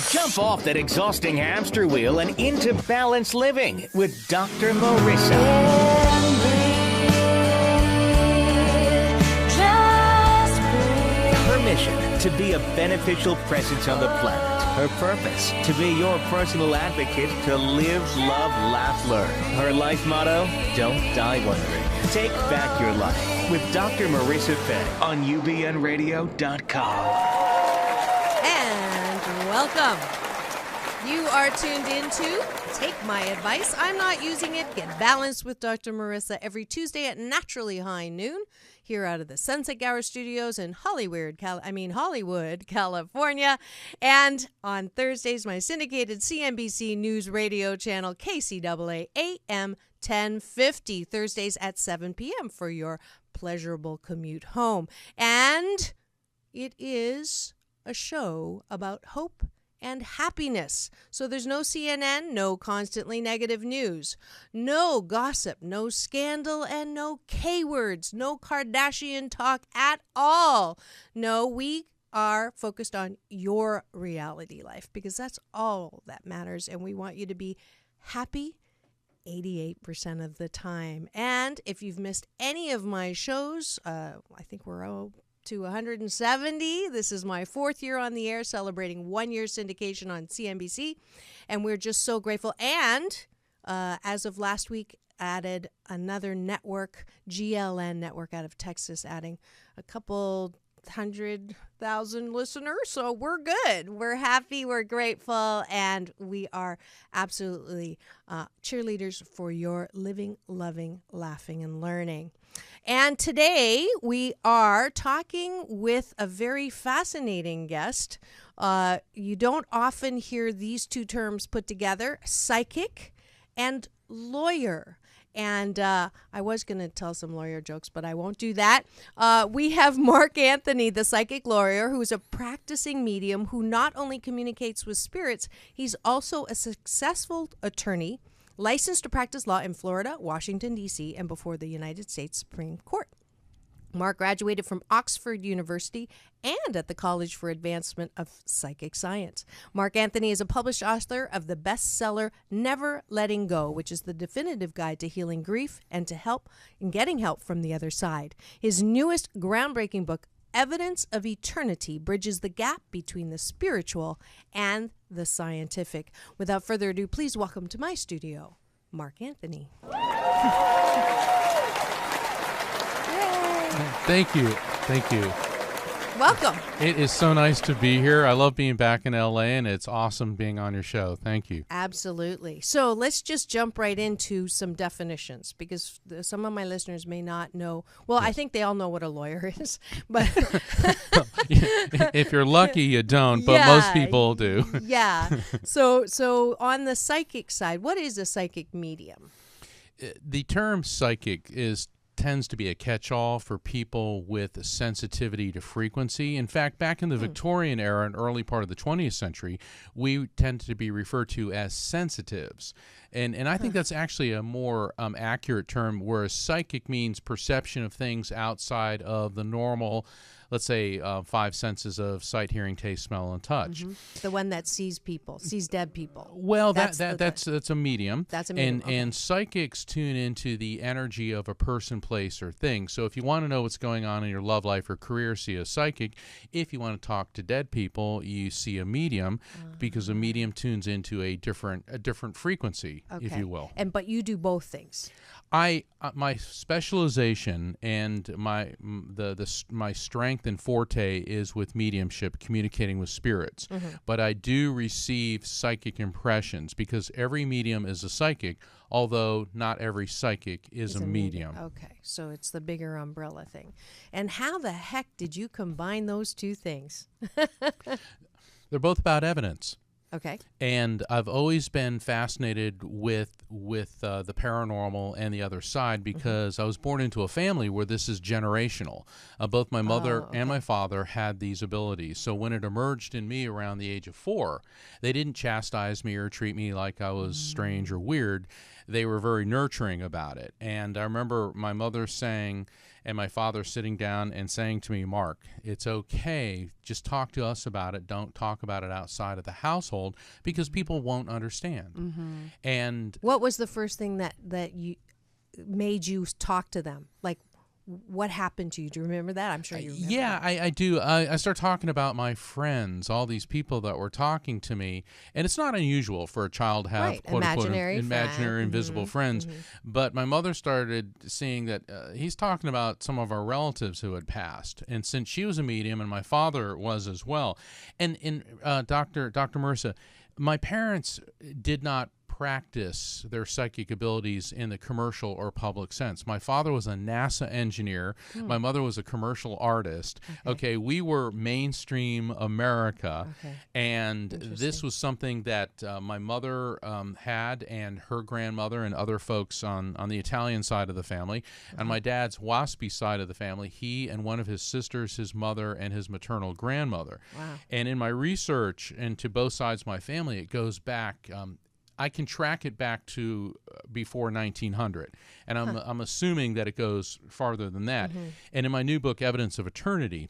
Jump off that exhausting hamster wheel and into balanced living with Dr. Marissa. Her mission, to be a beneficial presence on the planet. Her purpose, to be your personal advocate to live, love, laugh, learn. Her life motto, don't die wondering. Take back your life with Dr. Marissa Fay on ubnradio.com. And welcome. You are tuned into Take My Advice. I'm not using it. Get balanced with Dr. Marissa every Tuesday at naturally high noon here out of the Sunset Gower Studios in Hollywood, California. And on Thursdays, my syndicated CNBC News Radio channel, KCAA AM 1050, Thursdays at 7 p.m. for your pleasurable commute home. And it is a show about hope and happiness. So there's no CNN, no constantly negative news, no gossip, no scandal, and no K-words, no Kardashian talk at all. No, we are focused on your reality life because that's all that matters. And we want you to be happy 88% of the time. And if you've missed any of my shows, I think we're to 170. This is my 4th year on the air, celebrating 1 year syndication on CNBC. And we're just so grateful. And as of last week, added another network, GLN network out of Texas, adding a couple 100,000 listeners. So we're good. We're happy. We're grateful. And we are absolutely cheerleaders for your living, loving, laughing, and learning. And today we are talking with a very fascinating guest. You don't often hear these two terms put together, psychic and lawyer. And I was going to tell some lawyer jokes, but I won't do that. We have Mark Anthony, the psychic lawyer, who's a practicing medium who not only communicates with spirits, he's also a successful attorney, licensed to practice law in Florida, Washington, D.C., and before the United States Supreme Court. Mark graduated from Oxford University and at the College for Advancement of Psychic Science. Mark Anthony is a published author of the bestseller Never Letting Go, which is the definitive guide to healing grief and to help in getting help from the other side. His newest groundbreaking book, Evidence of Eternity, bridges the gap between the spiritual and the scientific. Without further ado, please welcome to my studio, Mark Anthony. Thank you. Thank you. Welcome. It is so nice to be here. I love being back in LA, and it's awesome being on your show. Thank you. Absolutely. So let's just jump right into some definitions because some of my listeners may not know. Well, yes. I think they all know what a lawyer is, but if you're lucky, you don't, but most people do. Yeah. So on the psychic side, what is a psychic medium? The term psychic tends to be a catch-all for people with sensitivity to frequency. In fact, back in the Victorian era and early part of the 20th century, we tended to be referred to as sensitives. And I think that's actually a more accurate term, whereas psychic means perception of things outside of the normal, let's say, 5 senses of sight, hearing, taste, smell, and touch. Mm-hmm. The one that sees people, sees dead people. Well, that's a medium. That's a medium. And psychics tune into the energy of a person, place, or thing. So if you want to know what's going on in your love life or career, see a psychic. If you want to talk to dead people, you see a medium, because a medium tunes into a different frequency, if you will. But you do both things. My specialization and my strength and forte is with mediumship, communicating with spirits. Mm-hmm. But I do receive psychic impressions because every medium is a psychic, although not every psychic is a medium. Okay, so it's the bigger umbrella thing. And how the heck did you combine those two things? They're both about evidence. Okay. And I've always been fascinated with the paranormal and the other side because I was born into a family where this is generational. Both my mother and my father had these abilities. So when it emerged in me around the age of 4, they didn't chastise me or treat me like I was strange or weird. they were very nurturing about it. And I remember my mother saying, and my father sitting down and saying to me, Mark, it's okay. Just talk to us about it. Don't talk about it outside of the household because people won't understand. Mm-hmm. And what was the first thing that you made you talk to them? Like, what happened to you? Do you remember that? I'm sure you remember. Yeah, I do. I start talking about my friends, all these people that were talking to me. And it's not unusual for a child to have, quote imaginary unquote, imaginary, invisible friends. But my mother started seeing that he's talking about some of our relatives who had passed. And since she was a medium and my father was as well. And Dr. Marissa, my parents did not practice their psychic abilities in the commercial or public sense. My father was a NASA engineer. My mother was a commercial artist. Okay, we were mainstream America. And this was something that my mother had, and her grandmother and other folks on the Italian side of the family. And my dad's WASPy side of the family, he and one of his sisters, his mother, and his maternal grandmother. Wow. And in my research into both sides of my family, it goes back I can track it back to before 1900, and I'm assuming that it goes farther than that. And in my new book, Evidence of Eternity,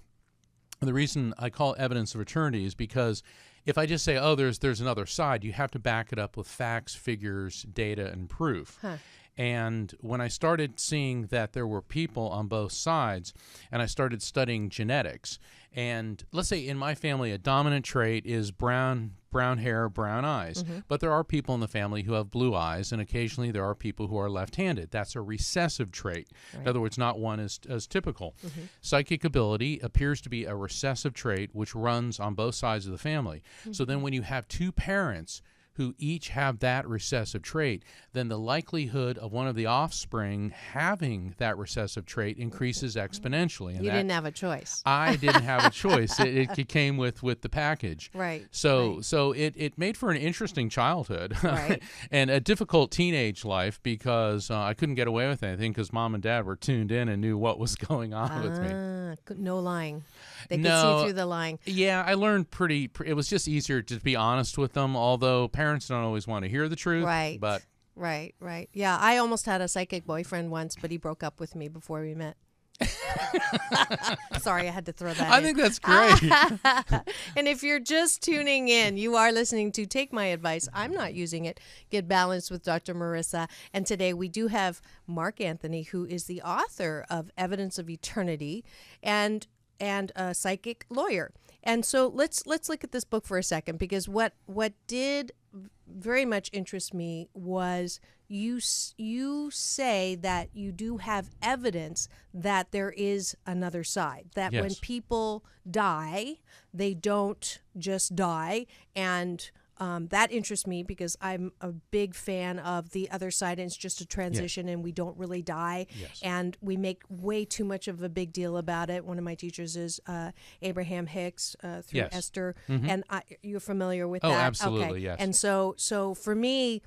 the reason I call it Evidence of Eternity is because if I just say, oh, there's another side, you have to back it up with facts, figures, data, and proof. And when I started seeing that there were people on both sides, and I started studying genetics, and let's say in my family, a dominant trait is brown hair, brown eyes. But there are people in the family who have blue eyes, and occasionally there are people who are left-handed. That's a recessive trait. In other words, not one as typical. Psychic ability appears to be a recessive trait which runs on both sides of the family. So then when you have two parents who each have that recessive trait, then the likelihood of one of the offspring having that recessive trait increases exponentially. And you didn't have a choice. I didn't have a choice. It came with the package. Right. So it made for an interesting childhood and a difficult teenage life because I couldn't get away with anything because mom and dad were tuned in and knew what was going on with me. No lying. They could see through the lying. Yeah, I learned it was just easier to be honest with them, although parents don't always want to hear the truth. Right. But Right. Yeah, I almost had a psychic boyfriend once, but he broke up with me before we met. Sorry, I had to throw that in. I think that's great. And if you're just tuning in, you are listening to Take My Advice. I'm not using it. Get Balanced with Dr. Marissa. And today we do have Mark Anthony, who is the author of Evidence of Eternity and a psychic lawyer. And so let's look at this book for a second, because what did very much interest me was you say that you do have evidence that there is another side, that when people die, they don't just die. And that interests me because I'm a big fan of the other side, and it's just a transition and we don't really die. And we make way too much of a big deal about it. One of my teachers is Abraham Hicks through Esther. And you're familiar with that? Oh, absolutely, okay. yes. And so for me,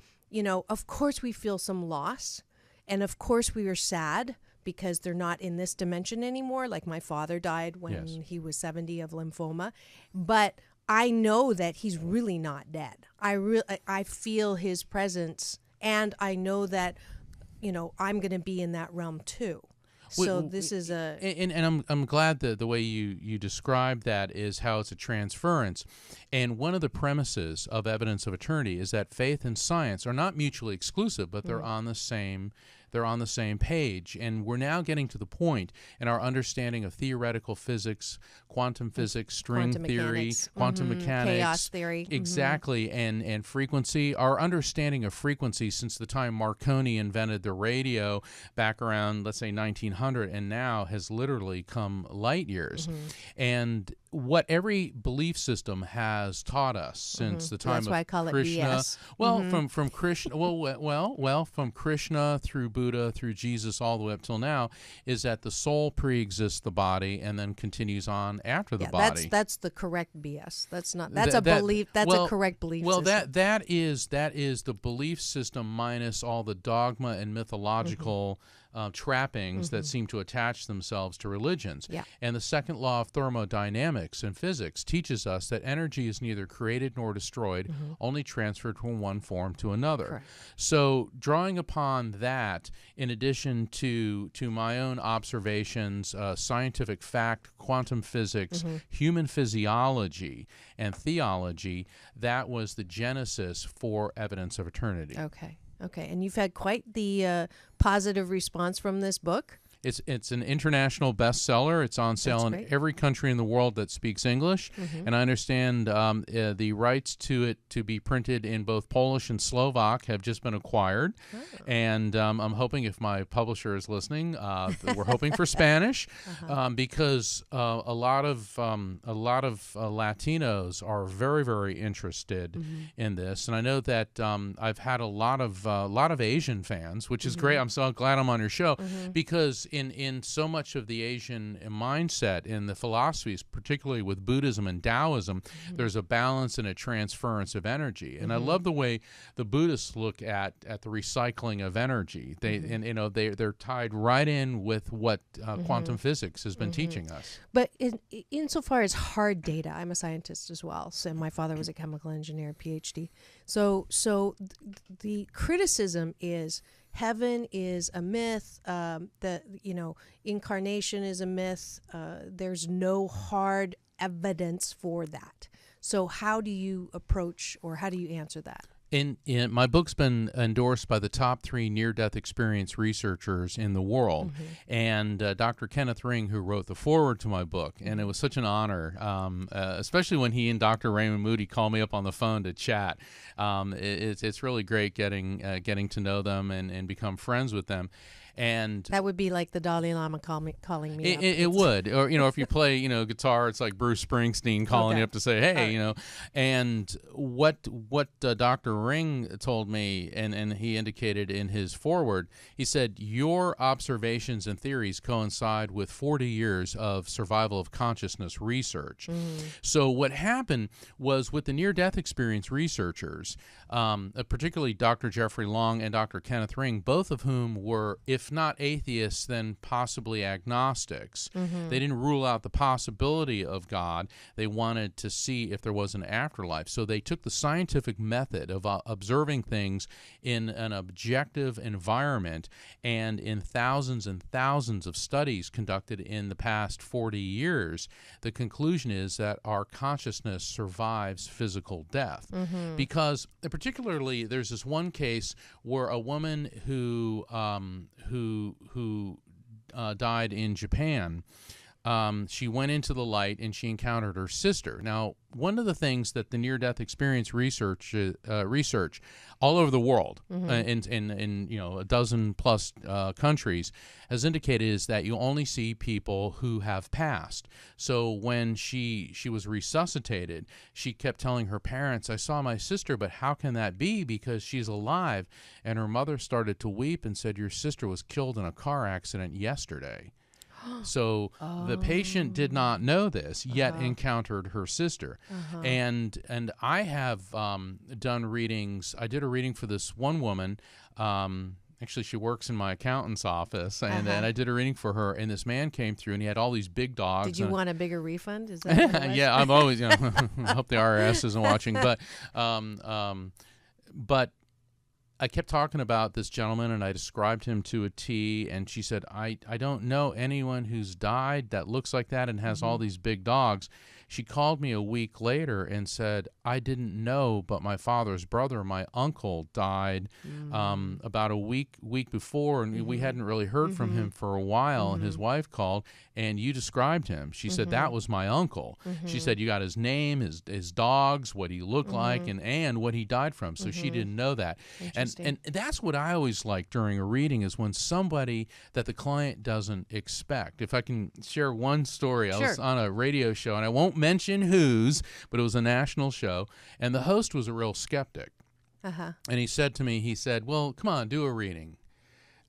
of course we feel some loss, and of course we are sad because they're not in this dimension anymore. Like my father died when he was 70 of lymphoma. But I know that he's really not dead. I feel his presence, and I know that, I'm going to be in that realm too. So this is and I'm glad that the way you describe that is how it's a transference. And one of the premises of Evidence of Eternity is that faith and science are not mutually exclusive, but they're on the same page. And we're now getting to the point in our understanding of theoretical physics, quantum physics, string theory, quantum mechanics, chaos theory. Exactly, and frequency. Our understanding of frequency since the time Marconi invented the radio back around, let's say, 1900, and now has literally come light years. And what every belief system has taught us since the time That's why I call Krishna. It BS. Well, from Krishna, well, from Krishna through Buddha through Jesus all the way up till now, is that the soul pre-exists the body and then continues on after the body. That's the correct BS. That's not. That's a belief. That's a correct belief. Well, system. that is the belief system minus all the dogma and mythological trappings that seem to attach themselves to religions. Yeah. And the second law of thermodynamics and physics teaches us that energy is neither created nor destroyed, only transferred from one form to another. Correct. So drawing upon that, in addition to my own observations, scientific fact, quantum physics, human physiology, and theology, that was the genesis for Evidence of Eternity. Okay. And you've had quite the positive response from this book. It's an international bestseller. It's on sale in every country in the world that speaks English. And I understand the rights to it to be printed in both Polish and Slovak have just been acquired. And I'm hoping, if my publisher is listening, we're hoping for Spanish because a lot of Latinos are very, very interested in this. And I know that I've had a lot of Asian fans, which is great. I'm so glad I'm on your show because in so much of the Asian mindset, in the philosophies, particularly with Buddhism and Taoism, there's a balance and a transference of energy. And I love the way the Buddhists look at the recycling of energy. They're tied right in with what quantum physics has been teaching us. But insofar as hard data, I'm a scientist as well. So my father was a chemical engineer, PhD. So the criticism is heaven is a myth. Incarnation is a myth. There's no hard evidence for that. So how do you approach, or how do you answer that? In my book's been endorsed by the top 3 near-death experience researchers in the world, and Dr. Kenneth Ring, who wrote the foreword to my book, and it was such an honor, especially when he and Dr. Raymond Moody called me up on the phone to chat. It's really great getting to know them and become friends with them. And that would be like the Dalai Lama calling me up. It would. Or, if you play, guitar, it's like Bruce Springsteen calling you up to say, hey, And what Dr. Ring told me, and he indicated in his foreword, he said, your observations and theories coincide with 40 years of survival of consciousness research. So what happened was, with the near-death experience researchers, particularly Dr. Jeffrey Long and Dr. Kenneth Ring, both of whom were, if not atheists, then possibly agnostics. They didn't rule out the possibility of God. They wanted to see if there was an afterlife. So they took the scientific method of observing things in an objective environment, and in thousands and thousands of studies conducted in the past 40 years, the conclusion is that our consciousness survives physical death. Because particularly there's this one case where a woman who died in Japan. She went into the light and she encountered her sister. Now, one of the things that the near-death experience research all over the world, in a dozen plus countries, has indicated is that you only see people who have passed. So when she was resuscitated, she kept telling her parents, I saw my sister, but how can that be? Because she's alive. And her mother started to weep and said, your sister was killed in a car accident yesterday. So the patient did not know this, yet encountered her sister. And I have done readings. I did a reading for this one woman. Actually, she works in my accountant's office, and I did a reading for her, and this man came through, and he had all these big dogs. Did you want a bigger refund? Is that what it was? Yeah, I'm always, I hope the IRS isn't watching, but I kept talking about this gentleman, and I described him to a T, and she said, I don't know anyone who's died that looks like that and has all these big dogs. She called me a week later and said, I didn't know, but my father's brother, my uncle, died about a week before, and we hadn't really heard from him for a while, and his wife called, and you described him. She said, that was my uncle. She said, you got his name, his dogs, what he looked like, and what he died from. So she didn't know that. And that's what I always like during a reading, is when somebody that the client doesn't expect. If I can share one story, I was on a radio show, and I won't mention whose, but it was a national show, and the host was a real skeptic. And he said to me, well, come on, do a reading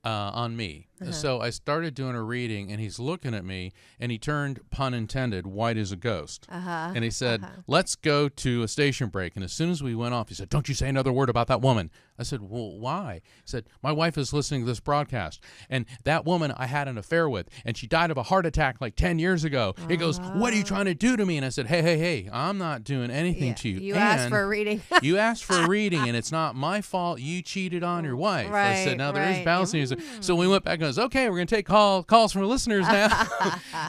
on me. So I started doing a reading, and he's looking at me, and he turned, pun intended, white as a ghost. And he said, let's go to a station break. And as soon as we went off, he said, don't you say another word about that woman. I said, well, why? He said, my wife is listening to this broadcast, and that woman I had an affair with, and she died of a heart attack like 10 years ago. He goes, what are you trying to do to me? And I said, hey, I'm not doing anything to you. You asked for a reading. You asked for a reading, and it's not my fault you cheated on your wife. I said, now there is balancing. So we went back and goes, okay, we're going to take calls from listeners now.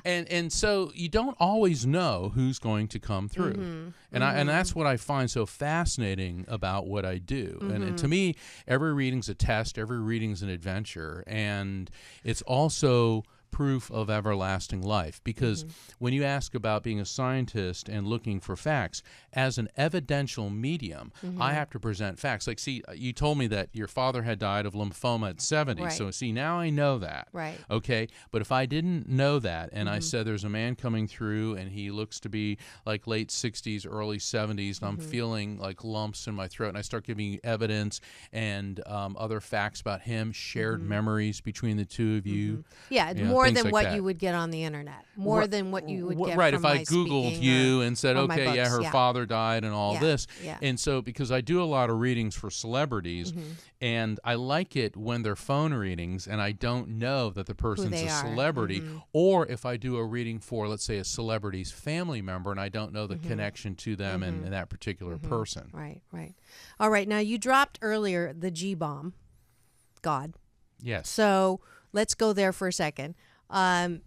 and so you don't always know who's going to come through. And that's what I find so fascinating about what I do. And to me, every reading's a test, every reading's an adventure, and it's also proof of everlasting life. Because when you ask about being a scientist and looking for facts, as an evidential medium, I have to present facts. Like, see, you told me that your father had died of lymphoma at 70. Right. So, see, now I know that. Right. Okay. But if I didn't know that, and I said there's a man coming through, and he looks to be like late 60s, early 70s, and I'm feeling like lumps in my throat, and I start giving you evidence and other facts about him, shared memories between the two of you. Yeah, more than what you would get on the internet. More than what you would get from if I Googled you and said, okay, books, her father died and all this. Yeah. And so, because I do a lot of readings for celebrities, and I like it when they're phone readings and I don't know that the person's a celebrity, or if I do a reading for, let's say, a celebrity's family member and I don't know the connection to them and that particular person. Right. All right, now you dropped earlier the G-bomb, God. Yes. So let's go there for a second. I'm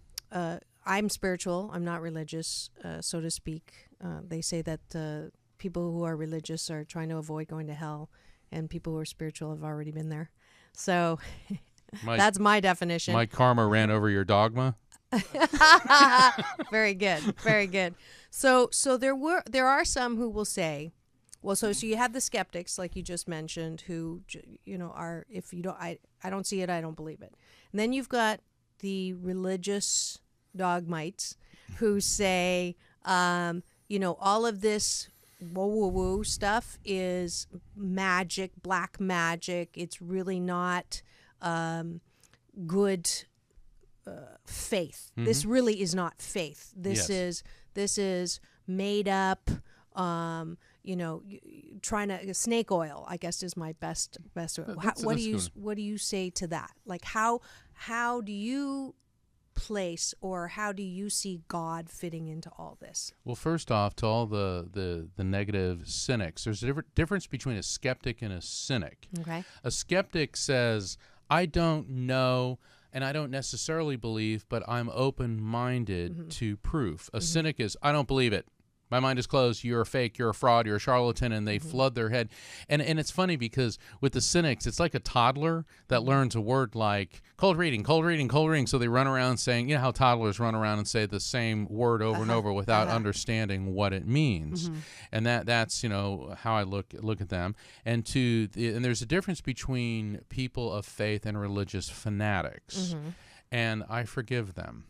spiritual. I'm not religious, so to speak. They say that people who are religious are trying to avoid going to hell, and people who are spiritual have already been there. So that's my definition. My karma ran over your dogma. Very good. Very good. So there are some who will say, well, so you have the skeptics, like you just mentioned, who are, if you don't, I don't see it, I don't believe it. And then you've got the religious dogmites who say, all of this woo stuff is magic, black magic. It's really not good faith. This really is not faith. This is made up. Trying to snake oil, I guess, is my best. What do you say to that? Like, how do you place, or how do you see God fitting into all this? Well, first off, to all the negative cynics, there's a difference between a skeptic and a cynic. Okay. A skeptic says, I don't know, and I don't necessarily believe, but I'm open-minded to proof. A cynic is, I don't believe it. My mind is closed. You're a fake. You're a fraud. You're a charlatan, and they flood their head. And it's funny because with the cynics, it's like a toddler that learns a word like cold reading, cold reading, cold reading. So they run around saying, how toddlers run around and say the same word over and over without understanding what it means. And that's how I look at them. And there's a difference between people of faith and religious fanatics, and I forgive them.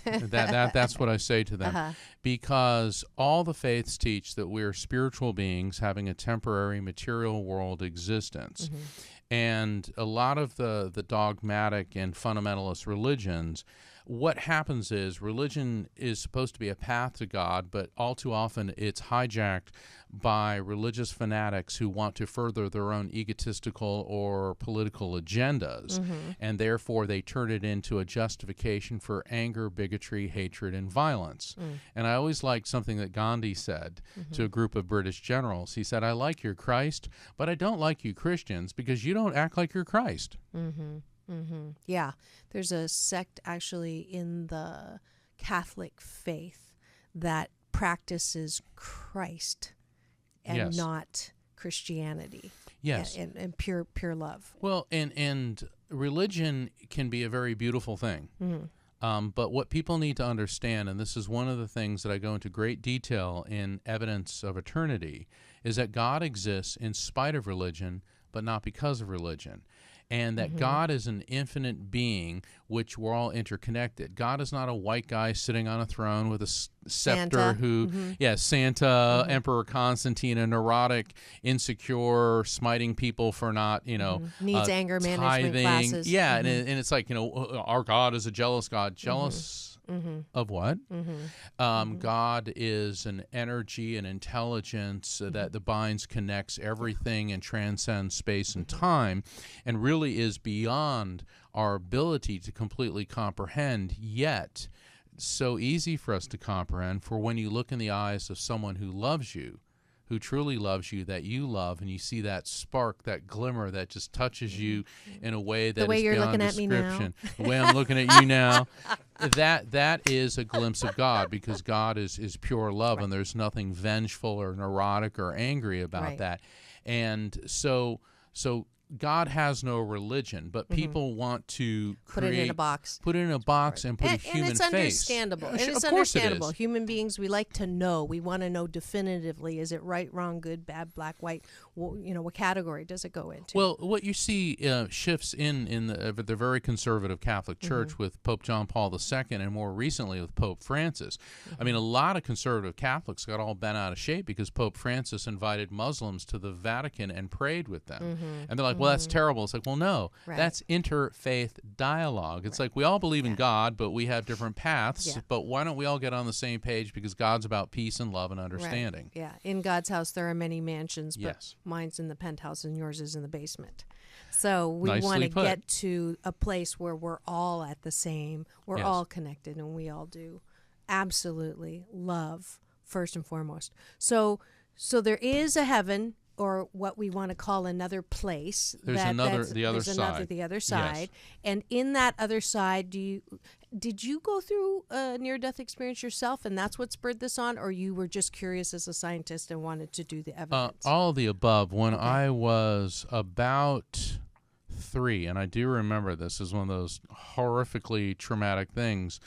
That's what I say to them, because all the faiths teach that we're spiritual beings having a temporary material world existence. And a lot of the dogmatic and fundamentalist religions, what happens is religion is supposed to be a path to God, but all too often it's hijacked by religious fanatics who want to further their own egotistical or political agendas, and therefore they turn it into a justification for anger, bigotry, hatred, and violence. And I always liked something that Gandhi said to a group of British generals. He said, I like your Christ, but I don't like you Christians because you don't act like you're Christ. Yeah, there's a sect actually in the Catholic faith that practices Christ and not Christianity. Yes, and pure love. Well, and religion can be a very beautiful thing. But what people need to understand, and this is one of the things that I go into great detail in Evidence of Eternity, is that God exists in spite of religion, but not because of religion. And that God is an infinite being which we're all interconnected. God is not a white guy sitting on a throne with a scepter Santa. who, Santa, Emperor Constantine, a neurotic, insecure, smiting people for not, needs anger management tithing. classes. Yeah, and it's like, our God is a jealous God. Jealous of what? God is an energy, an intelligence that binds, connects everything and transcends space and time, and really is beyond our ability to completely comprehend, yet so easy for us to comprehend. For when you look in the eyes of someone who loves you, who truly loves you, that you love, and you see that spark, that glimmer that just touches you in a way that is beyond description. The way I'm looking at you now, that is a glimpse of God, because God is pure love, and there's nothing vengeful or neurotic or angry about that. And so God has no religion, but people want to put it in a box. Put it in a box and put a human face. And it's understandable. And it's understandable. Human beings, we like to know. We want to know definitively. Is it right, wrong, good, bad, black, white? What category does it go into? Well, what you see shifts in the very conservative Catholic Church with Pope John Paul II, and more recently with Pope Francis. I mean, a lot of conservative Catholics got all bent out of shape because Pope Francis invited Muslims to the Vatican and prayed with them. And they're like, well, that's terrible. It's like, well, no, that's interfaith dialogue. It's like we all believe in God, but we have different paths. But why don't we all get on the same page? Because God's about peace and love and understanding. Yeah. In God's house, there are many mansions, but mine's in the penthouse and yours is in the basement. So we want to get to a place where we're all at the same, we're all connected, and we all do absolutely love first and foremost. So there is a heaven, or what we want to call another place. There's the other side. And in that other side, did you go through a near-death experience yourself, and that's what spurred this on, or you were just curious as a scientist and wanted to do the evidence? All of the above. When I was about 3, and I do remember this is one of those horrifically traumatic things.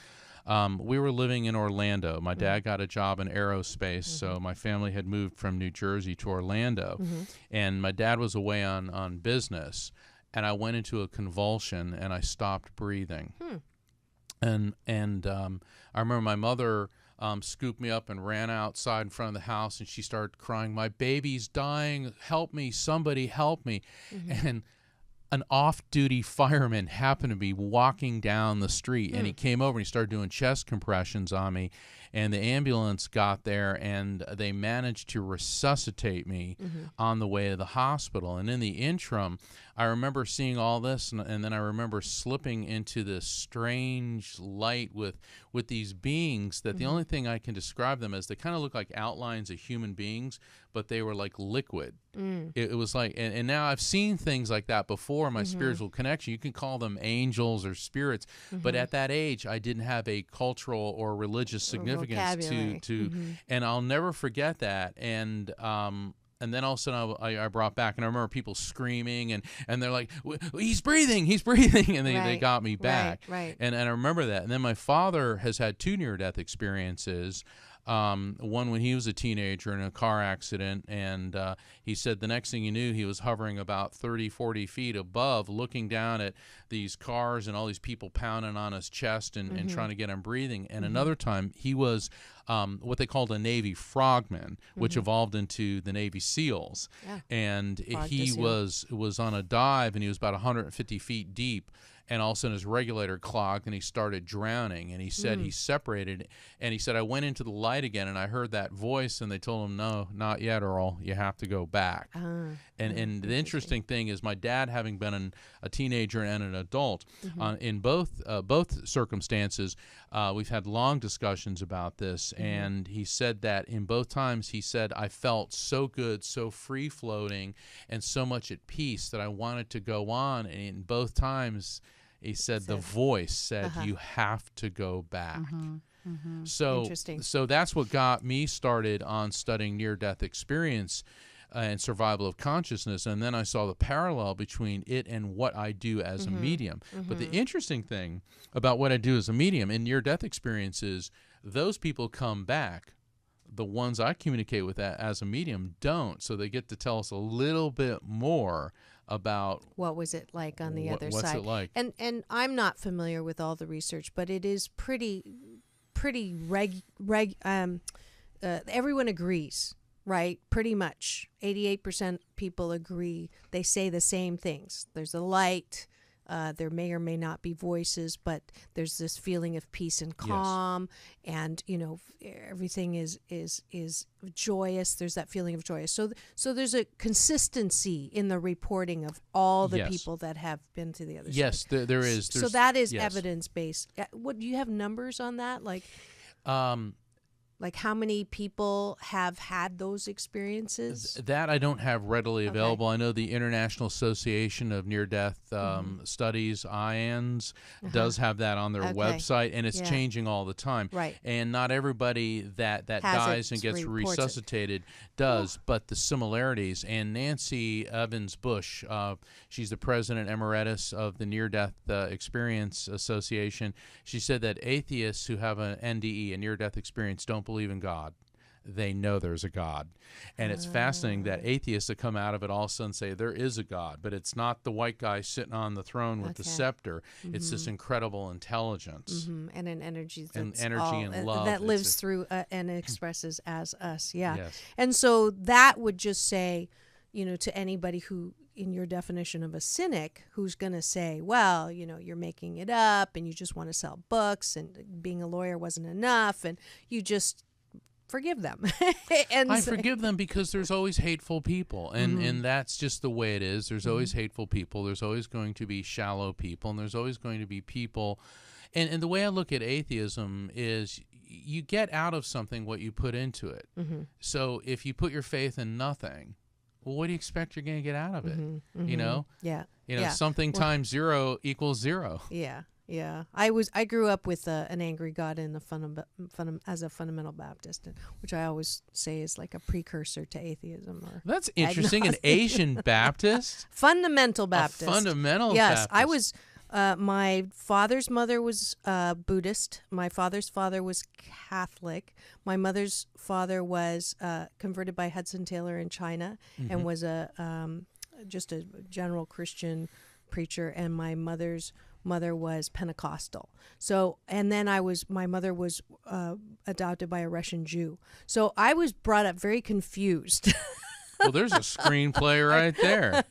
We were living in Orlando. My dad got a job in aerospace, so my family had moved from New Jersey to Orlando, and my dad was away on business, and I went into a convulsion, and I stopped breathing. And I remember my mother scooped me up and ran outside in front of the house, and she started crying, "My baby's dying, help me, somebody help me." And an off-duty fireman happened to be walking down the street, and he came over and he started doing chest compressions on me, and the ambulance got there, and they managed to resuscitate me on the way to the hospital. And in the interim, I remember seeing all this, and then I remember slipping into this strange light with these beings that the only thing I can describe them as, they kind of look like outlines of human beings, but they were like liquid. It was like, and now I've seen things like that before in my spiritual connection. You can call them angels or spirits, but at that age, I didn't have a cultural or religious significance to and I'll never forget that. And then all of a sudden I brought back, and I remember people screaming, and they're like, he's breathing, and they got me back. And I remember that. And then my father has had 2 near-death experiences. One when he was a teenager in a car accident, and he said the next thing he knew, he was hovering about 30, 40 feet above, looking down at these cars and all these people pounding on his chest and trying to get him breathing. And another time, he was what they called a Navy frogman, which evolved into the Navy SEALs. And he was on a dive, and he was about 150 feet deep. And all of a sudden his regulator clogged, and he started drowning. And he said he separated, and he said, I went into the light again, and I heard that voice, and they told him, no, not yet, Earl. You have to go back. And the interesting thing is, my dad, having been a teenager and an adult, in both circumstances, we've had long discussions about this. And he said that in both times, he said, I felt so good, so free-floating, and so much at peace that I wanted to go on. And in both times, he said the voice said, you have to go back. So that's what got me started on studying near-death experience and survival of consciousness. And then I saw the parallel between it and what I do as a medium. But the interesting thing about what I do as a medium in near-death experiences, those people come back. The ones I communicate with as a medium don't. So they get to tell us a little bit more about what was it like on the other side. What's it like? And I'm not familiar with all the research, but it is pretty everyone agrees, right? Pretty much 88% people agree. They say the same things. There's a light. There may or may not be voices, but there's this feeling of peace and calm, and everything is joyous. There's that feeling of joyous. So there's a consistency in the reporting of all the people that have been to the other side. Yes, there is. So that is evidence based. What do you have numbers on that? Like how many people have had those experiences? That I don't have readily available. I know the International Association of Near-Death Studies, IANS, does have that on their website, and it's changing all the time. Right. And not everybody that dies and gets resuscitated does, but the similarities. And Nancy Evans Bush, she's the president emeritus of the Near-Death Experience Association. She said that atheists who have an NDE, a near-death experience, don't believe in God. They know there's a God. And it's fascinating that atheists that come out of it all of a sudden say there is a God, but it's not the white guy sitting on the throne with the scepter. It's this incredible intelligence. And an energy that's and love that lives through and expresses as us. Yes. And so that would just say, to anybody who, in your definition of a cynic, who's going to say, well, you're making it up and you just want to sell books and being a lawyer wasn't enough and you just forgive them. I forgive them because there's always hateful people, and that's just the way it is. There's always hateful people. There's always going to be shallow people, and there's always going to be people. And the way I look at atheism is you get out of something what you put into it. So if you put your faith in nothing, well, what do you expect you're going to get out of it? Something times zero equals zero. Yeah. I grew up with an angry God and as a fundamental Baptist, which I always say is like a precursor to atheism. That's interesting. An Asian Baptist? Fundamental Baptist. A fundamental Yes, Baptist. I was. My father's mother was Buddhist. My father's father was Catholic. My mother's father was converted by Hudson Taylor in China and was just a general Christian preacher. And my mother's mother was Pentecostal. So, and then my mother was adopted by a Russian Jew. So I was brought up very confused. Well, there's a screenplay right there.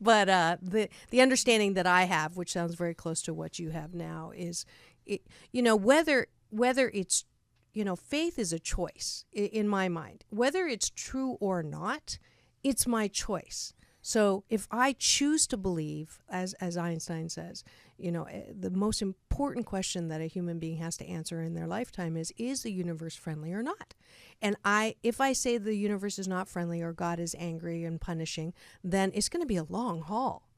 But the understanding that I have, which sounds very close to what you have now, is, whether it's, faith is a choice in my mind. Whether it's true or not, it's my choice. So if I choose to believe, as Einstein says, the most important question that a human being has to answer in their lifetime is the universe friendly or not? And if I say the universe is not friendly or God is angry and punishing, then it's going to be a long haul.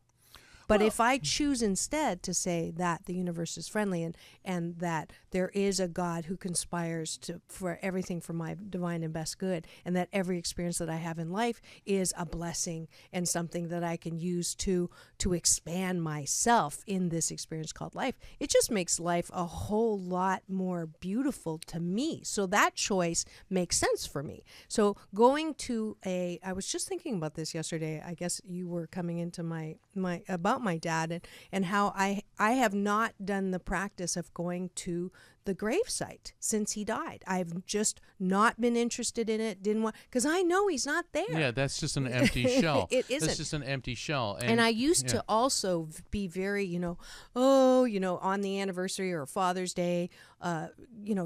But if I choose instead to say that the universe is friendly and that there is a God who conspires for everything for my divine and best good, and that every experience that I have in life is a blessing and something that I can use to expand myself in this experience called life, it just makes life a whole lot more beautiful to me. So that choice makes sense for me. So going to I was just thinking about this yesterday. I guess you were coming into about my dad and how I have not done the practice of going to the gravesite since he died. I've just not been interested in it. Didn't want, because I know he's not there. Yeah, that's just an empty shell. It isn't. It's just an empty shell. And I used to also be very, on the anniversary or Father's Day,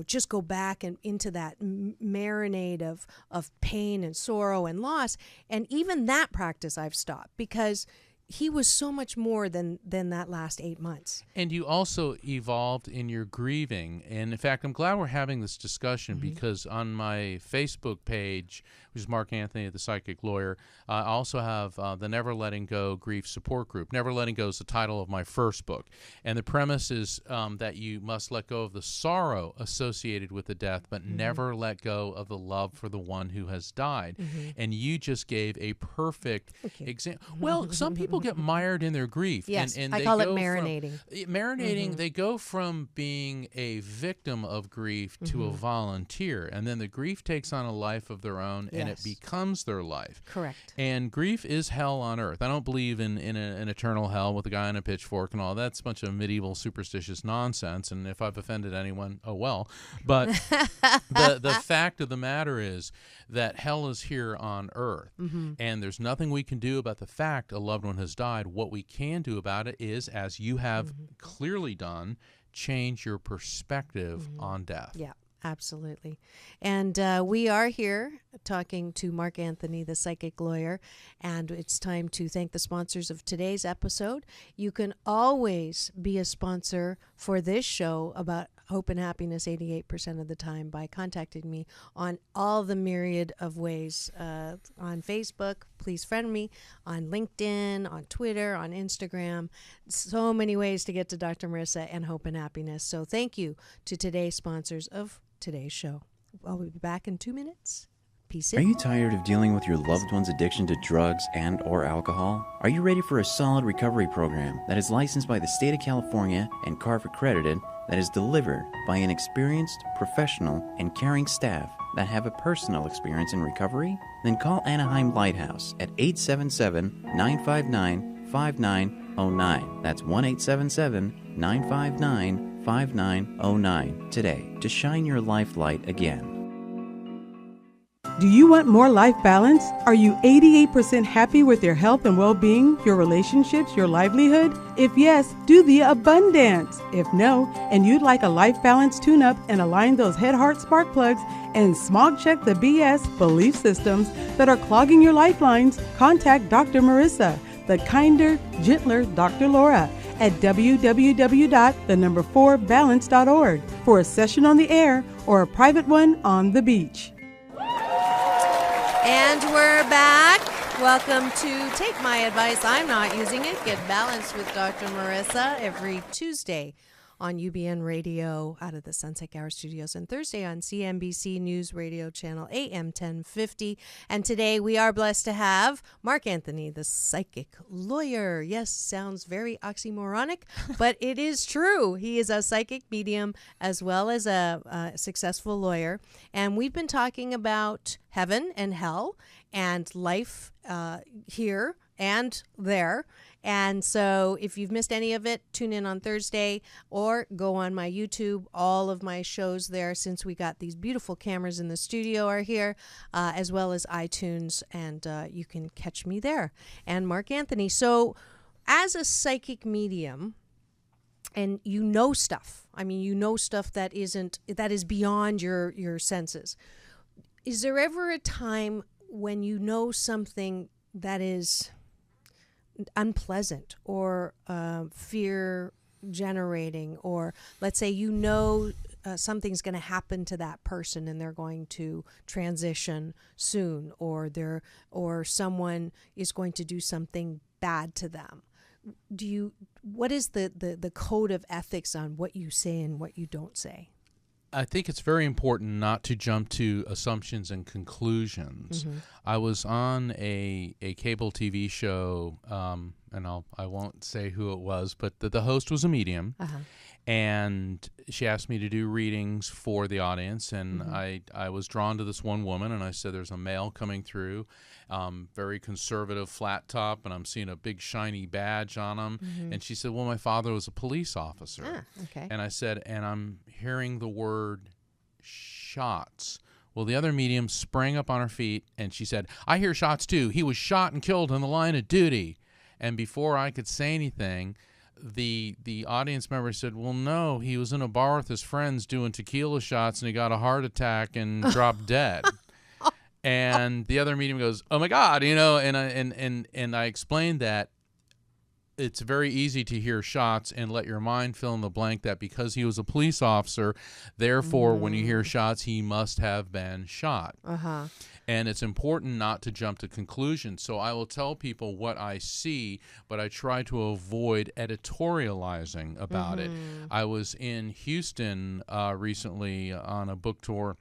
just go back and into that marinade of pain and sorrow and loss. And even that practice I've stopped because he was so much more than that last 8 months. And you also evolved in your grieving. And in fact, I'm glad we're having this discussion because on my Facebook page, which is Mark Anthony, the Psychic Lawyer, I also have the Never Letting Go Grief Support Group. Never Letting Go is the title of my first book. And the premise is that you must let go of the sorrow associated with the death, but never let go of the love for the one who has died. And you just gave a perfect example. Well, some people people get mired in their grief. Yes, and I they call it go marinating. They go from being a victim of grief to a volunteer, and then the grief takes on a life of their own, and it becomes their life. Correct. And grief is hell on earth. I don't believe in an eternal hell with a guy on a pitchfork and all. That's a bunch of medieval superstitious nonsense, and if I've offended anyone, oh well. But the fact of the matter is that hell is here on earth, and there's nothing we can do about the fact a loved one has died. What we can do about it is, as you have clearly done, change your perspective on death. Yeah, absolutely. And we are here talking to Mark Anthony, the psychic lawyer, and it's time to thank the sponsors of today's episode. You can always be a sponsor for this show about hope and happiness 88% of the time by contacting me on all the myriad of ways. On Facebook, please friend me, on LinkedIn, on Twitter, on Instagram. So many ways to get to Dr. Marissa and hope and happiness. So thank you to today's sponsors of today's show. I'll be back in 2 minutes. Peace in. Are you tired of dealing with your loved one's addiction to drugs and or alcohol? Are you ready for a solid recovery program that is licensed by the state of California and CARF accredited, that is delivered by an experienced, professional, and caring staff that have a personal experience in recovery? Then call Anaheim Lighthouse at 877-959-5909. That's 1-877-959-5909 today to shine your life light again. Do you want more life balance? Are you 88% happy with your health and well-being, your relationships, your livelihood? If yes, do the Abundance. If no, and you'd like a life balance tune-up and align those head, heart, spark plugs and smog check the BS belief systems that are clogging your lifelines, contact Dr. Marissa, the kinder, gentler Dr. Laura, at www.4balance.org for a session on the air or a private one on the beach. And we're back. Welcome to Take My Advice, I'm Not Using It. Get Balanced with Dr. Marissa every Tuesday on UBN Radio out of the Sunset Hour Studios, and Thursday on CNBC News Radio Channel AM 1050. And today we are blessed to have Mark Anthony, the psychic lawyer. Yes, sounds very oxymoronic, but it is true. He is a psychic medium as well as a successful lawyer. And we've been talking about heaven and hell and life here and there. And so if you've missed any of it, tune in on Thursday or go on my YouTube. All of my shows there, since we got these beautiful cameras in the studio, are here, as well as iTunes, and you can catch me there. And Mark Anthony. So as a psychic medium, and you know stuff. I mean, you know stuff that is beyond your senses. Is there ever a time when you know something that is unpleasant or fear generating, or let's say something's going to happen to that person and they're going to transition soon, or someone is going to do something bad to them? What is the code of ethics on what you say and what you don't say? I think it's very important not to jump to assumptions and conclusions. Mm-hmm. I was on a cable TV show, and I won't say who it was, but the host was a medium, and she asked me to do readings for the audience, and I was drawn to this one woman, and I said, there's a male coming through, very conservative, flat top, and I'm seeing a big shiny badge on him. And she said, well, my father was a police officer. Okay. And I said, and I'm hearing the word shots. Well, the other medium sprang up on her feet, and she said, I hear shots too. He was shot and killed in the line of duty. And before I could say anything, the audience member said, well, no, he was in a bar with his friends doing tequila shots, and he got a heart attack and dropped dead. And the other medium goes, oh my God, and I explained that it's very easy to hear shots and let your mind fill in the blank that because he was a police officer, therefore, when you hear shots, he must have been shot. And it's important not to jump to conclusions. So I will tell people what I see, but I try to avoid editorializing about it. I was in Houston recently on a book tour,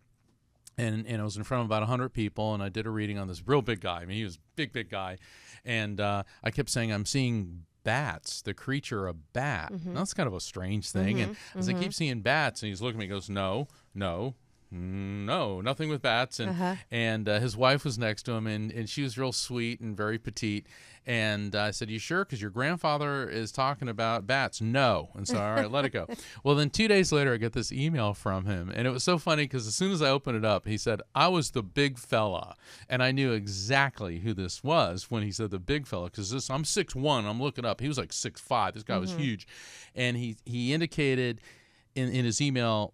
And I was in front of about 100 people, and I did a reading on this real big guy. I mean, he was a big guy. And I kept saying, I'm seeing bats, the creature a bat. Mm-hmm. That's kind of a strange thing. And as I keep seeing bats, and he's looking at me, he goes, no, nothing with bats. And his wife was next to him, and she was real sweet and very petite. And I said, you sure? Because your grandfather is talking about bats. No. And so, all right, let it go. Well, then 2 days later, I get this email from him. And it was so funny because as soon as I opened it up, he said, I was the big fella. And I knew exactly who this was when he said the big fella, because I'm 6'1". I'm looking up. He was like 6'5". This guy was huge. And he indicated in his email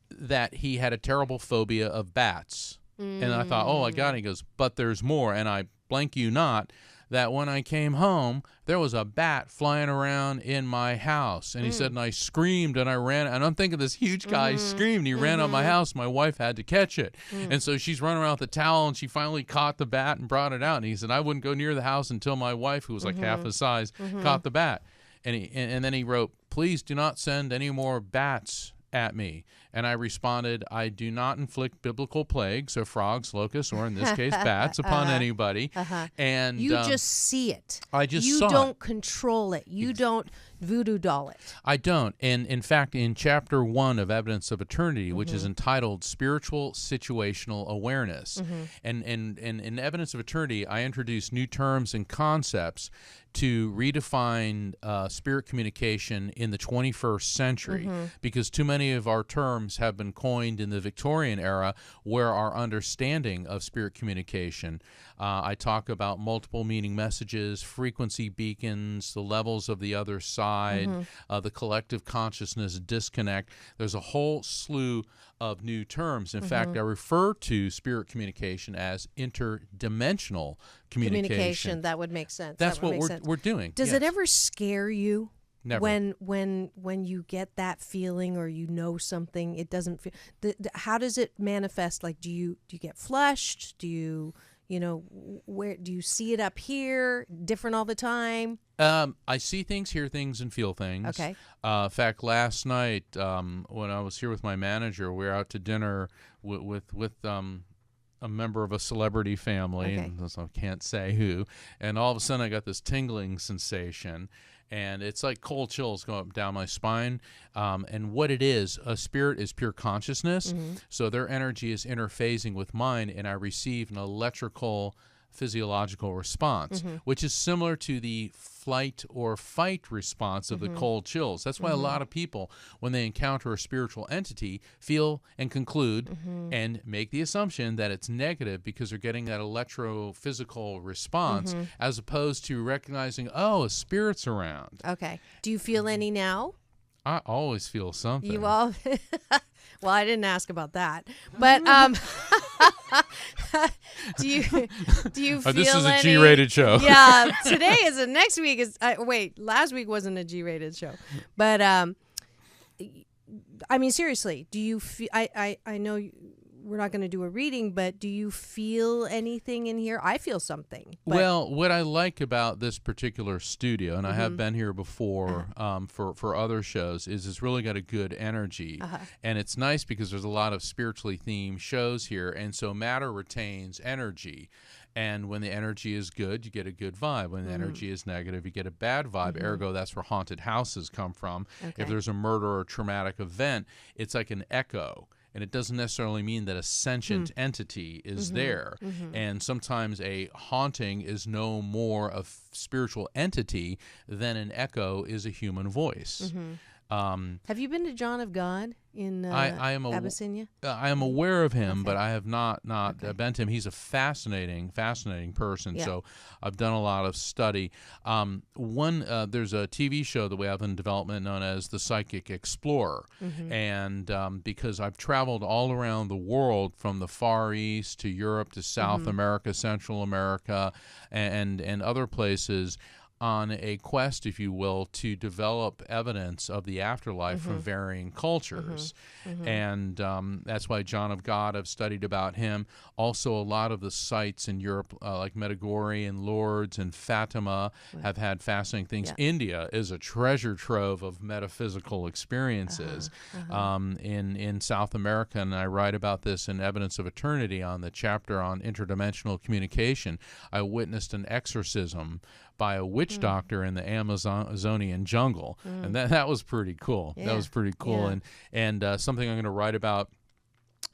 that he had a terrible phobia of bats. And I thought, oh, I got it. He goes, but there's more. And I blank you not, that when I came home, there was a bat flying around in my house. And he said, and I screamed and I ran. And I'm thinking this huge guy screamed. He ran out my house. My wife had to catch it. And so she's running around with the towel, and she finally caught the bat and brought it out. And he said, I wouldn't go near the house until my wife, who was like half his size, caught the bat. And then he wrote, please do not send any more bats at me. And I responded, I do not inflict biblical plagues of frogs, locusts, or in this case, bats upon anybody. And you just see it. I just you saw it. You don't control it. You don't voodoo doll it. I don't. And in fact, in chapter 1 of Evidence of Eternity, which is entitled Spiritual Situational Awareness, and in Evidence of Eternity, I introduce new terms and concepts to redefine spirit communication in the 21st century, because too many of our terms have been coined in the Victorian era, where our understanding of spirit communication, I talk about multiple meaning messages, frequency beacons, the levels of the other side, the collective consciousness disconnect. There's a whole slew of new terms. In fact, I refer to spirit communication as interdimensional communication. That would make sense. That's what we're doing. Does it ever scare you? Never. When you get that feeling, or you know something, it doesn't feel. How does it manifest? Like, do you get flushed? Do you where do you see it up here? Different all the time? I see things, hear things, and feel things. Okay. In fact, last night when I was here with my manager, we were out to dinner with a member of a celebrity family, and so I can't say who. And all of a sudden, I got this tingling sensation. And it's like cold chills going up down my spine. And what it is, a spirit is pure consciousness. So their energy is interphasing with mine, and I receive an electrical physiological response, which is similar to the flight or fight response of the cold chills. That's why a lot of people, when they encounter a spiritual entity, feel and conclude and make the assumption that it's negative, because they're getting that electrophysical response, as opposed to recognizing, oh, a spirit's around. Okay. Do you feel any now? I always feel something. You all... Well, I didn't ask about that, but do you feel this is any... a G-rated show. Yeah, today is next week is last week wasn't a G-rated show, but I mean, seriously, do you feel? I know we're not going to do a reading, but do you feel anything in here? I feel something. Well, what I like about this particular studio, and I have been here before for other shows, is it's really got a good energy. And it's nice because there's a lot of spiritually themed shows here, and so matter retains energy. And when the energy is good, you get a good vibe. When the energy is negative, you get a bad vibe. Ergo, that's where haunted houses come from. Okay. If there's a murder or a traumatic event, it's like an echo. And it doesn't necessarily mean that a sentient entity is there. And sometimes a haunting is no more a spiritual entity than an echo is a human voice. Have you been to John of God in I am Abyssinia? I am aware of him, but I have not been to him. He's a fascinating person. Yeah. So I've done a lot of study. There's a TV show that we have in development known as The Psychic Explorer, and because I've traveled all around the world, from the Far East to Europe to South America, Central America, and other places, on a quest, if you will, to develop evidence of the afterlife from varying cultures. And that's why John of God, I've studied about him. Also, a lot of the sites in Europe, like Medjugorje and Lourdes and Fatima, have had fascinating things. India is a treasure trove of metaphysical experiences. In South America, and I write about this in Evidence of Eternity on the chapter on interdimensional communication, I witnessed an exorcism by a witch doctor in the Amazonian jungle, and that was pretty cool. That was pretty cool, and something I'm going to write about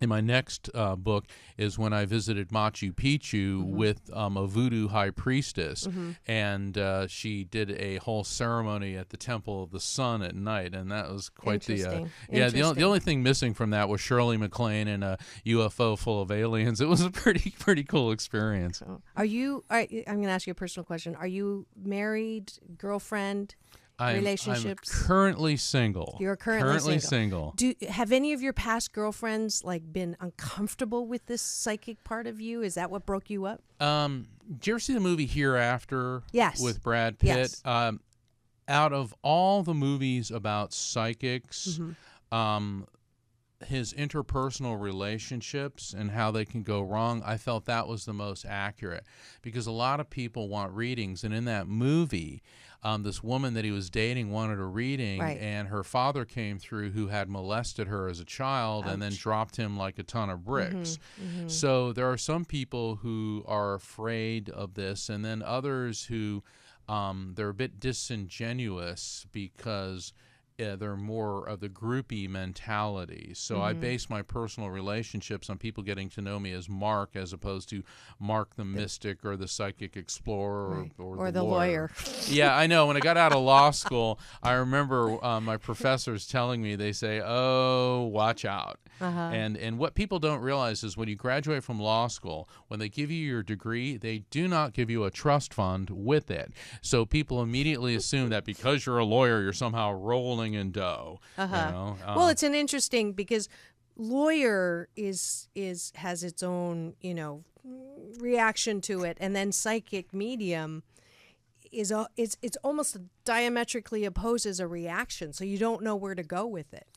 in my next book is when I visited Machu Picchu with a voodoo high priestess, and she did a whole ceremony at the Temple of the Sun at night, and that was quite the the only thing missing from that was Shirley MacLaine and a UFO full of aliens. It was a pretty cool experience. I'm going to ask you a personal question. Are you married, girlfriend? Relationships? I'm currently single. You're currently single. Have any of your past girlfriends been uncomfortable with this psychic part of you? Is that what broke you up? Did you ever see the movie Hereafter? Yes. With Brad Pitt? Yes. Out of all the movies about psychics, his interpersonal relationships and how they can go wrong, I felt that was the most accurate, because a lot of people want readings, and in that movie, this woman that he was dating wanted a reading, and her father came through who had molested her as a child and then dropped him like a ton of bricks. So there are some people who are afraid of this, and then others who they're a bit disingenuous because they're more of the groupie mentality. So I base my personal relationships on people getting to know me as Mark, as opposed to Mark the mystic or the psychic explorer or the lawyer. Yeah, I know. When I got out of law school, I remember my professors telling me, they say, "Oh, watch out." And what people don't realize is when you graduate from law school, when they give you your degree, they do not give you a trust fund with it. So people immediately assume that because you're a lawyer, you're somehow rolling in dough. You know? Well, it's an interesting, because lawyer has its own reaction to it, and then psychic medium is it's almost diametrically opposed as a reaction, so you don't know where to go with it.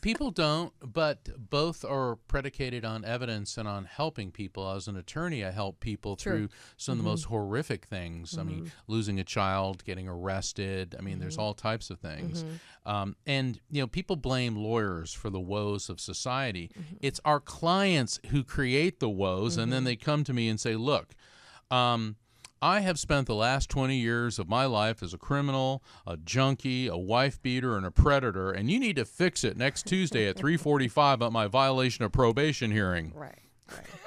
People don't, but both are predicated on evidence and on helping people. As an attorney, I help people through some of the most horrific things. I mean, losing a child, getting arrested. I mean, there's all types of things. And people blame lawyers for the woes of society. It's our clients who create the woes, and then they come to me and say, "Look, I have spent the last 20 years of my life as a criminal, a junkie, a wife beater, and a predator, and you need to fix it next Tuesday at 3:45 at my violation of probation hearing." Right,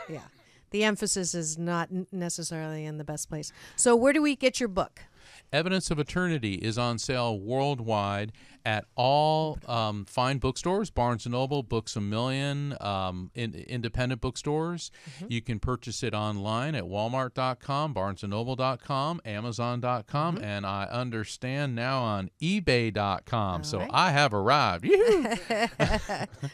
yeah. The emphasis is not necessarily in the best place. So where do we get your book? Evidence of Eternity is on sale worldwide at all fine bookstores, Barnes & Noble, Books A Million, independent bookstores. You can purchase it online at walmart.com, barnesandnoble.com, amazon.com, and I understand now on ebay.com. So I have arrived.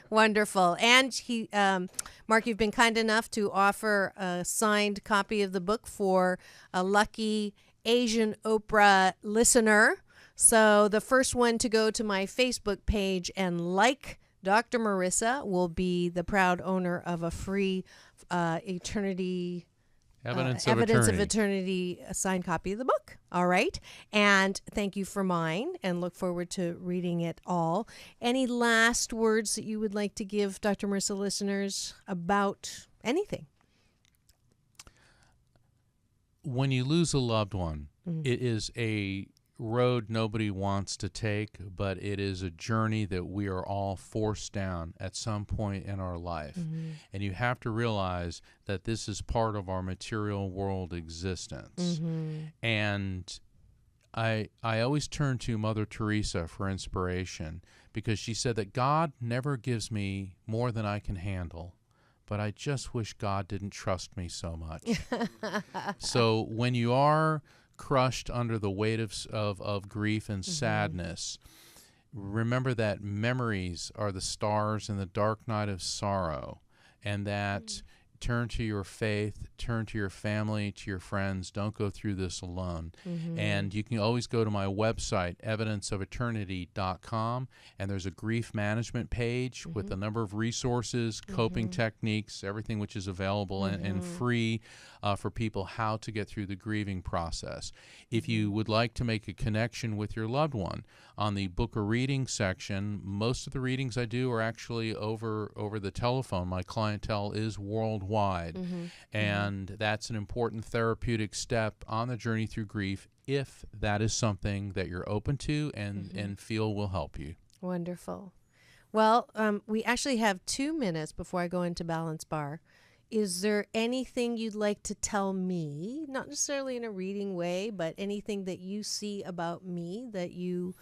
Wonderful. And Mark, you've been kind enough to offer a signed copy of the book for a lucky Asian Oprah listener. So the first one to go to my Facebook page and like Dr. Marissa will be the proud owner of a free Evidence of Eternity signed copy of the book. All right. And thank you for mine, and look forward to reading it all. Any last words that you would like to give Dr. Marissa listeners about anything? When you lose a loved one, it is a road nobody wants to take, but it is a journey that we are all forced down at some point in our life. And you have to realize that this is part of our material world existence. And I always turn to Mother Teresa for inspiration, because she said that God never gives me more than I can handle, but I just wish God didn't trust me so much. So when you are crushed under the weight of grief and sadness, remember that memories are the stars in the dark night of sorrow, and that turn to your faith, turn to your family, to your friends. Don't go through this alone. And you can always go to my website, evidenceofeternity.com, and there's a grief management page with a number of resources, coping techniques, everything which is available and free for people how to get through the grieving process. If you would like to make a connection with your loved one, on the book a reading section, most of the readings I do are actually over the telephone. My clientele is worldwide, and that's an important therapeutic step on the journey through grief if that is something that you're open to and feel will help you. Wonderful. Well, we actually have 2 minutes before I go into Balance Bar. Is there anything you'd like to tell me, not necessarily in a reading way, but anything that you see about me that you...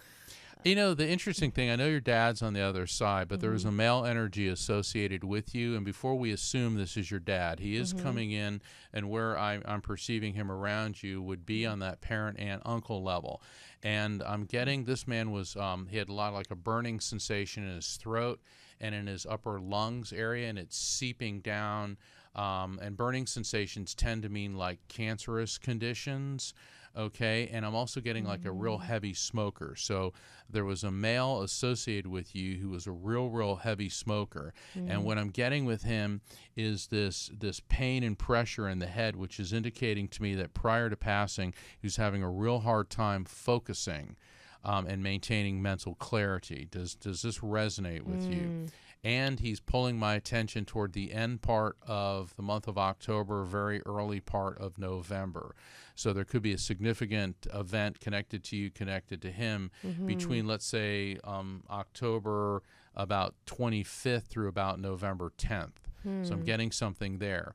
You know, the interesting thing, I know your dad's on the other side, but there is a male energy associated with you. And before we assume this is your dad, he is coming in, and where I'm perceiving him around you would be on that parent, aunt, uncle level. And I'm getting this man was, he had a lot of like a burning sensation in his throat and in his upper lungs area, and it's seeping down. And burning sensations tend to mean like cancerous conditions. Okay, and I'm also getting like a real heavy smoker. So there was a male associated with you who was a real heavy smoker. And what I'm getting with him is this pain and pressure in the head, which is indicating to me that prior to passing, he was having a real hard time focusing and maintaining mental clarity. Does this resonate with you? And he's pulling my attention toward the end part of the month of October, very early part of November. So there could be a significant event connected to you, connected to him, between, let's say, October about 25th through about November 10th. So I'm getting something there.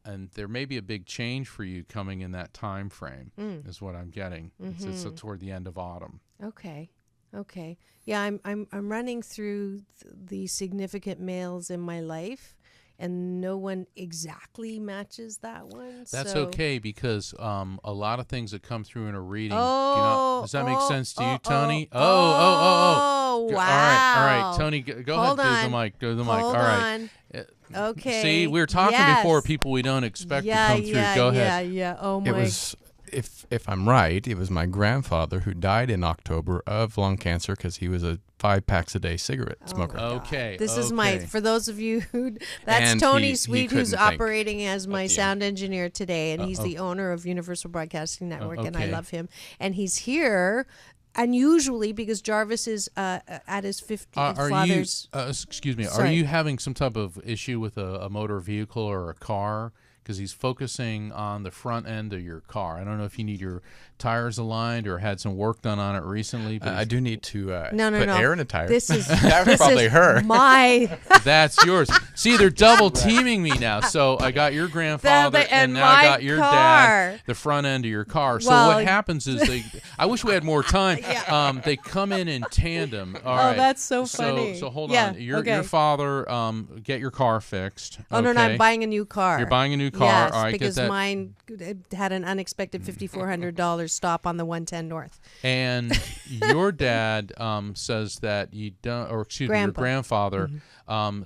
And there may be a big change for you coming in that time frame, is what I'm getting. It's toward the end of autumn. Okay. Yeah, I'm running through the significant males in my life, and no one exactly matches that one. That's okay, because a lot of things that come through in a reading. Does that make sense to you, Tony? Oh, wow. All right, Tony, go ahead. On. Do the mic. All Hold right. On. Okay. See, we were talking before people we don't expect to come through. Go ahead. Yeah. Oh my. It was, if I'm right, it was my grandfather who died in October of lung cancer because he was a 5 packs a day cigarette smoker. Okay. This is for those of you who, that's And Tony Sweet, who's couldn't think operating as my at the sound engineer today, and he's the owner of Universal Broadcasting Network, and I love him. And he's here unusually because Jarvis is at his 50th father's... excuse me, Sorry. are you having some type of issue with a motor vehicle or a car? Because he's focusing on the front end of your car. I don't know if you need your tires aligned or had some work done on it recently. But I do need to put No. air in a tire. This is that was this probably is her. My That's yours. See, they're double teaming me now. So I got your grandfather, and now I got your dad, the front end of your car. So what happens is I wish we had more time. They come in tandem. All right. that's so funny. So hold on. Your father, get your car fixed. Oh, no, I'm buying a new car. You're buying a new car. Yes, All right, because get that. mine had an unexpected $5,400 stop on the 110 North. And your dad says that you don't, or excuse me, your grandfather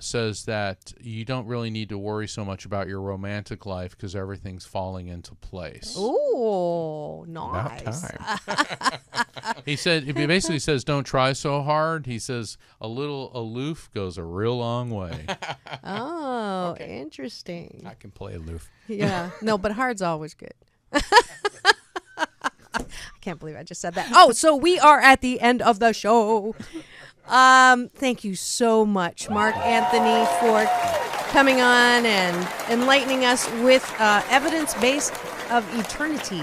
says that you don't really need to worry so much about your romantic life because everything's falling into place. Oh, nice. He basically says, don't try so hard. He says a little aloof goes a real long way. Oh, interesting. I can play aloof. Yeah. No, but hard's always good. I can't believe I just said that. Oh, so we are at the end of the show. Thank you so much, Mark Anthony, for coming on and enlightening us with Evidence-Based of Eternity,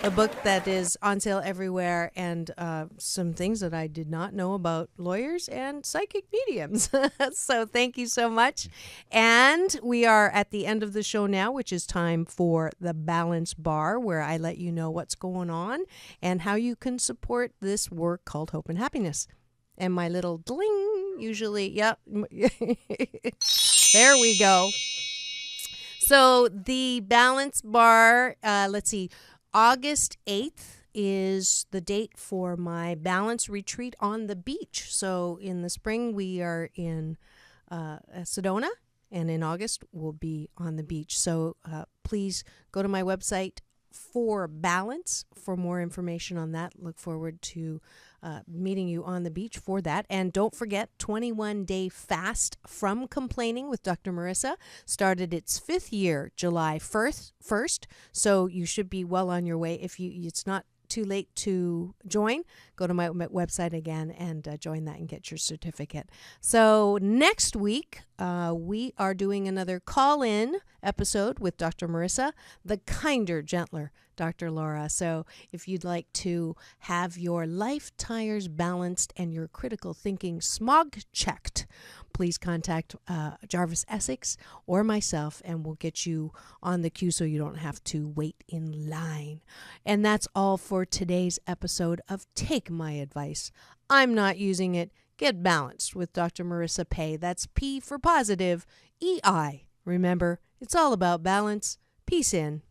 a book that is on sale everywhere, and some things that I did not know about lawyers and psychic mediums. So thank you so much. And we are at the end of the show now, which is time for the Balance Bar, where I let you know what's going on and how you can support this work called Hope and Happiness. And my little dling usually, yep. There we go. So the Balance Bar, let's see, August 8th is the date for my balance retreat on the beach. So in the spring, we are in Sedona, And in August, we'll be on the beach. So please go to my website for balance for more information on that. Look forward to meeting you on the beach for that. And don't forget, 21-day fast from complaining with Dr. Marissa started its 5th year, July 1st. So you should be well on your way. If it's not too late to join, go to my website again and join that and get your certificate. So next week, we are doing another call-in episode with Dr. Marissa, the kinder, gentler Dr. Laura. So if you'd like to have your life tires balanced and your critical thinking smog checked, please contact Jarvis Essex or myself, and we'll get you on the queue so you don't have to wait in line. And that's all for today's episode of Take My Advice. I'm not using it. Get balanced with Dr. Marissa Pei. That's P for positive, EI. Remember, it's all about balance. Peace in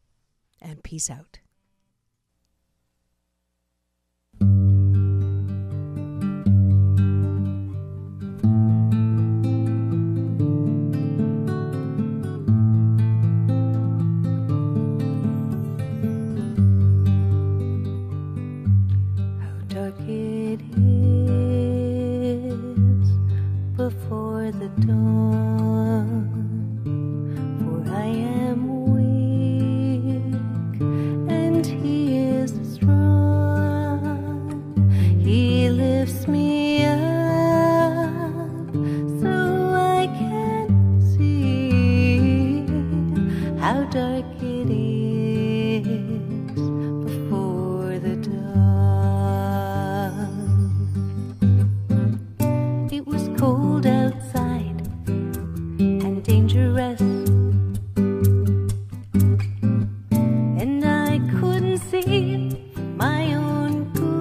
and peace out. Before the dawn, for I am weak and he is strong. He lifts me up so I can see how dark it is before the dawn. It was cold outside and dangerous, and I couldn't see my own good.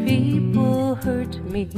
People hurt me